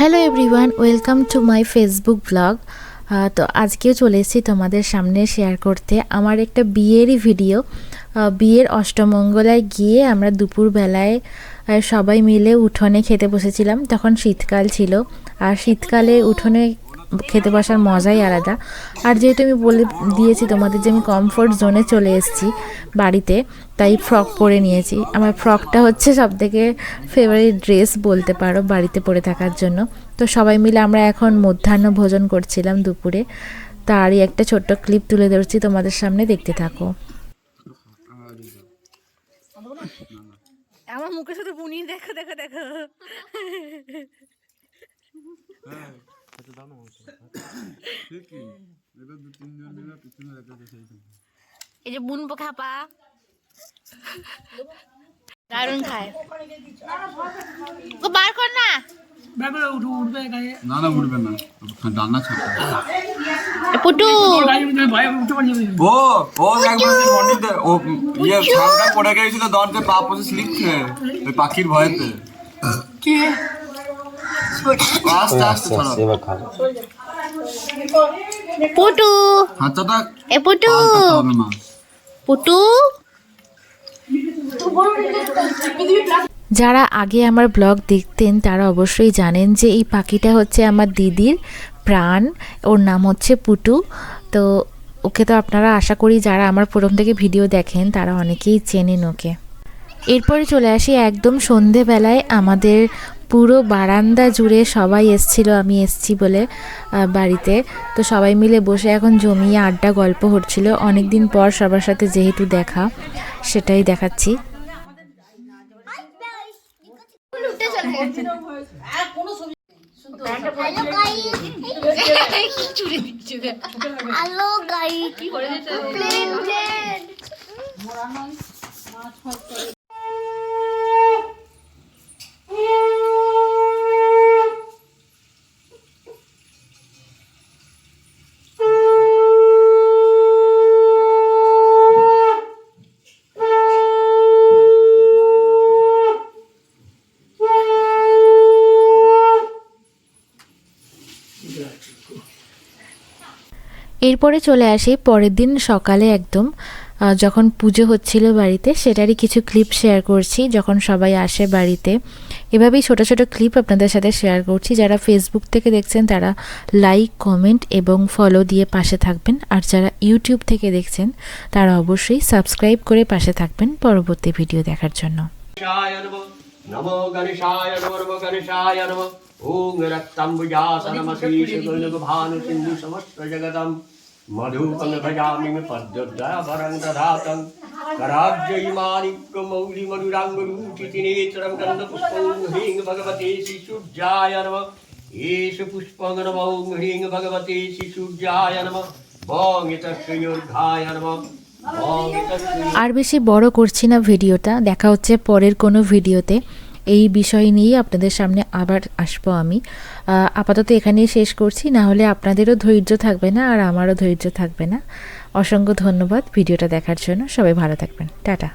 Hello everyone, welcome to my Facebook blog. তো আজকেও চলে এসেছি তোমাদের সামনে শেয়ার করতে আমার একটা বিয়েরই ভিডিও। বিয়ের অষ্টমঙ্গলায় গিয়ে আমরা দুপুরবেলায় সবাই মিলে উঠোনে খেতে বসেছিলাম। তখন শীতকাল ছিল, আর শীতকালে উঠোনে খেতে বসার মজাই আলাদা। আর যেহেতু আমি বলে দিয়েছি তোমাদের যে আমি কমফোর্ট জোনে চলে এসেছি বাড়িতে, তাই ফ্রক পরে নিয়েছি। আমার ফ্রকটা হচ্ছে সবথেকে ফেভারিট ড্রেস বলতে পারো বাড়িতে পরে থাকার জন্য। তো সবাই মিলে আমরা এখন মধ্যাহ্ন ভোজন করছিলাম দুপুরে। তারই একটা ছোট্ট ক্লিপ তুলে ধরছি তোমাদের সামনে, দেখতে থাকো। আমার মুখে শুধু বুনি, দেখো দেখো দেখো। এই যে বুন খাপা দারুন খায়। ও বার কর না, না না উঠবে না, ডান্না ছাড়বে। পুটু ও ও একবার সে মন্দিরে ও ইয়ে ছালটা পড়ে গিয়েছিল, দরজে পা পড়ে স্লিপ খেয়ে ওই পাখির ভয়েতে। কি আস্তে আস্তে চলো। পুটু হাতটা এ পুটু হবে মা। পুটু যারা আগে আমার ব্লগ দেখতেন তারা অবশ্যই জানেন যে এই পাখিটা হচ্ছে আমার দিদির প্রাণ। ওর নাম হচ্ছে পুটু। তো ওকে তো আপনারা আশা করি যারা আমার প্রথম থেকে ভিডিও দেখেন তারা অনেকেই চেনেন ওকে। এরপরে চলে আসি একদম সন্ধেবেলায়। আমাদের পুরো বারান্দা জুড়ে সবাই এসছিল, আমি এসছি বলে বাড়িতে। তো সবাই মিলে বসে এখন জমিয়ে আড্ডা গল্প হচ্ছিল। অনেক দিন পর সবার সাথে যেহেতু দেখা, সেটাই দেখাচ্ছি। হ্যালো গাইস, প্লেন প্লেন এরপরে চলে আসি পরের দিন সকালে একদম যখন পুজো হচ্ছিল বাড়িতে, সেটারই কিছু ক্লিপ শেয়ার করছি যখন সবাই আসে বাড়িতে। এভাবেই ছোট ছোট ক্লিপ আপনাদের সাথে শেয়ার করছি। যারা ফেসবুক থেকে দেখছেন তারা লাইক, কমেন্ট এবং ফলো দিয়ে পাশে থাকবেন। আর যারা ইউটিউব থেকে দেখছেন তারা অবশ্যই সাবস্ক্রাইব করে পাশে থাকবেন পরবর্তী ভিডিও দেখার জন্য। নমো গণেশায় নমো গণেশায় নমো। ওং রক্তাম্বুজাসনমশীর্ষগণগ ভানু সিন্ধু সমস্ত জগতম মধুপং ভজামি পদ্মদ্বয়ভরং দধাতং कराब्जयी माणिक्यमौलि मधुराङ्गरुचितिनेत्रं गन्धपुष्पं ह्रीं भगवते श्रीसूर्याय नमः। एष पुष्पं नमो ह्रीं भगवते श्रीसूर्याय नमः। बं एतस्योर्घाय नमः। আর বেশি বড় করছি না ভিডিওটা, দেখা হচ্ছে পরের কোনো ভিডিওতে। এই বিষয় নিয়ে আপনাদের সামনে আবার আসবো আমি। আপাতত এখানেই শেষ করছি, না হলে আপনাদেরও ধৈর্য থাকবে না আর আমারও ধৈর্য থাকবে না। অসংখ্য ধন্যবাদ ভিডিওটা দেখার জন্য। সবাই ভালো থাকবেন। টাটা।